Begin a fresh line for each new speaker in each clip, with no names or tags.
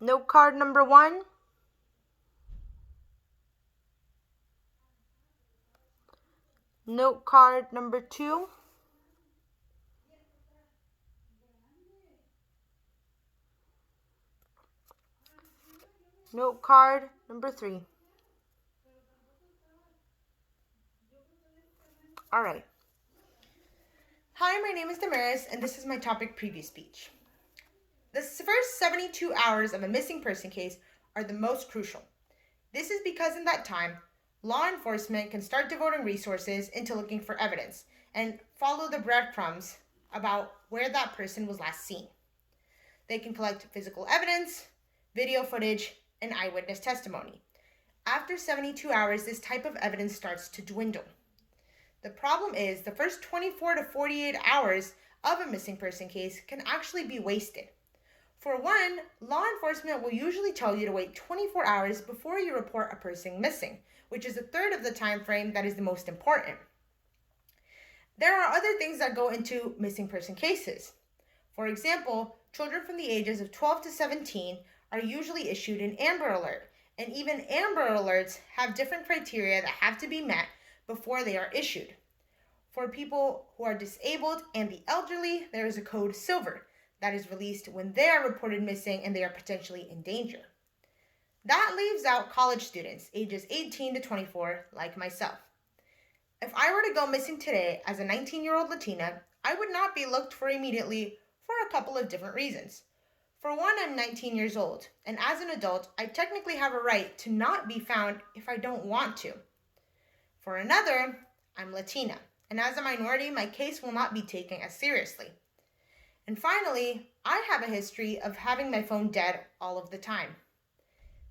Note card number 1. Note card number 2. Note card number 3. Alright. Hi, my name is Damaris, and this is my topic preview speech. The first 72 hours of a missing person case are the most crucial. This is because in that time, law enforcement can start devoting resources into looking for evidence and follow the breadcrumbs about where that person was last seen. They can collect physical evidence, video footage, and eyewitness testimony. After 72 hours, this type of evidence starts to dwindle. The problem is the first 24 to 48 hours of a missing person case can actually be wasted. For one, law enforcement will usually tell you to wait 24 hours before you report a person missing, which is a third of the time frame that is the most important. There are other things that go into missing person cases. For example, children from the ages of 12 to 17 are usually issued an Amber Alert, and even Amber Alerts have different criteria that have to be met before they are issued. For people who are disabled and the elderly, there is a code Silver that is released when they are reported missing and they are potentially in danger. That leaves out college students ages 18 to 24 like myself. If I were to go missing today as a 19-year-old Latina, I would not be looked for immediately for a couple of different reasons. For one, I'm 19 years old, and as an adult, I technically have a right to not be found if I don't want to. For another, I'm Latina, and as a minority, my case will not be taken as seriously. And finally, I have a history of having my phone dead all of the time.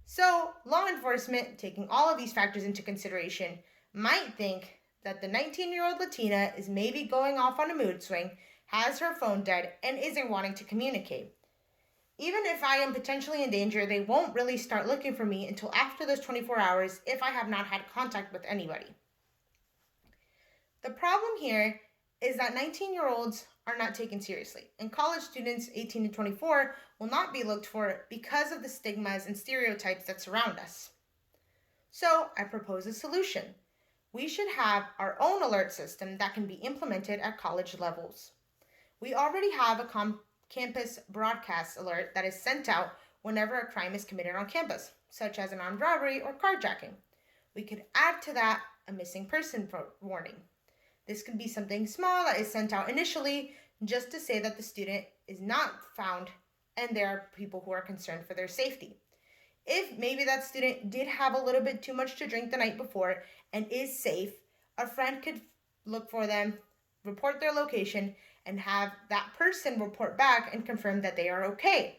So, law enforcement, taking all of these factors into consideration, might think that the 19-year-old Latina is maybe going off on a mood swing, has her phone dead, and isn't wanting to communicate. Even if I am potentially in danger, they won't really start looking for me until after those 24 hours if I have not had contact with anybody. The problem here is that 19-year-olds are not taken seriously, and college students 18 to 24 will not be looked for because of the stigmas and stereotypes that surround us. So I propose a solution. We should have our own alert system that can be implemented at college levels. We already have a campus broadcast alert that is sent out whenever a crime is committed on campus, such as an armed robbery or carjacking. We could add to that a missing person warning. This can be something small that is sent out initially just to say that the student is not found and there are people who are concerned for their safety. If maybe that student did have a little bit too much to drink the night before and is safe, a friend could look for them, report their location, and have that person report back and confirm that they are okay.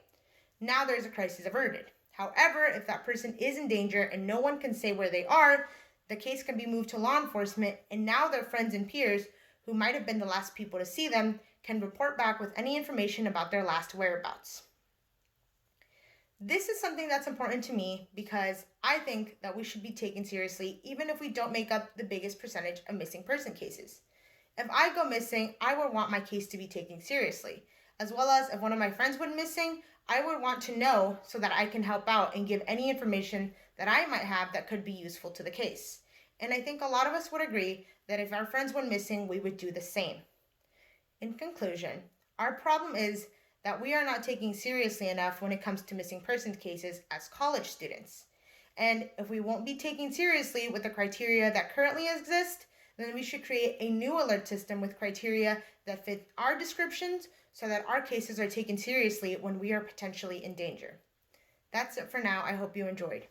Now there's a crisis averted. However, if that person is in danger and no one can say where they are, the case can be moved to law enforcement, and now their friends and peers, who might have been the last people to see them, can report back with any information about their last whereabouts. This is something that's important to me because I think that we should be taken seriously even if we don't make up the biggest percentage of missing person cases. If I go missing, I would want my case to be taken seriously, as well as if one of my friends went missing, I would want to know so that I can help out and give any information that I might have that could be useful to the case. And I think a lot of us would agree that if our friends went missing, we would do the same. In conclusion, our problem is that we are not taking seriously enough when it comes to missing persons cases as college students. And if we won't be taken seriously with the criteria that currently exist, then we should create a new alert system with criteria that fit our descriptions so that our cases are taken seriously when we are potentially in danger. That's it for now. I hope you enjoyed.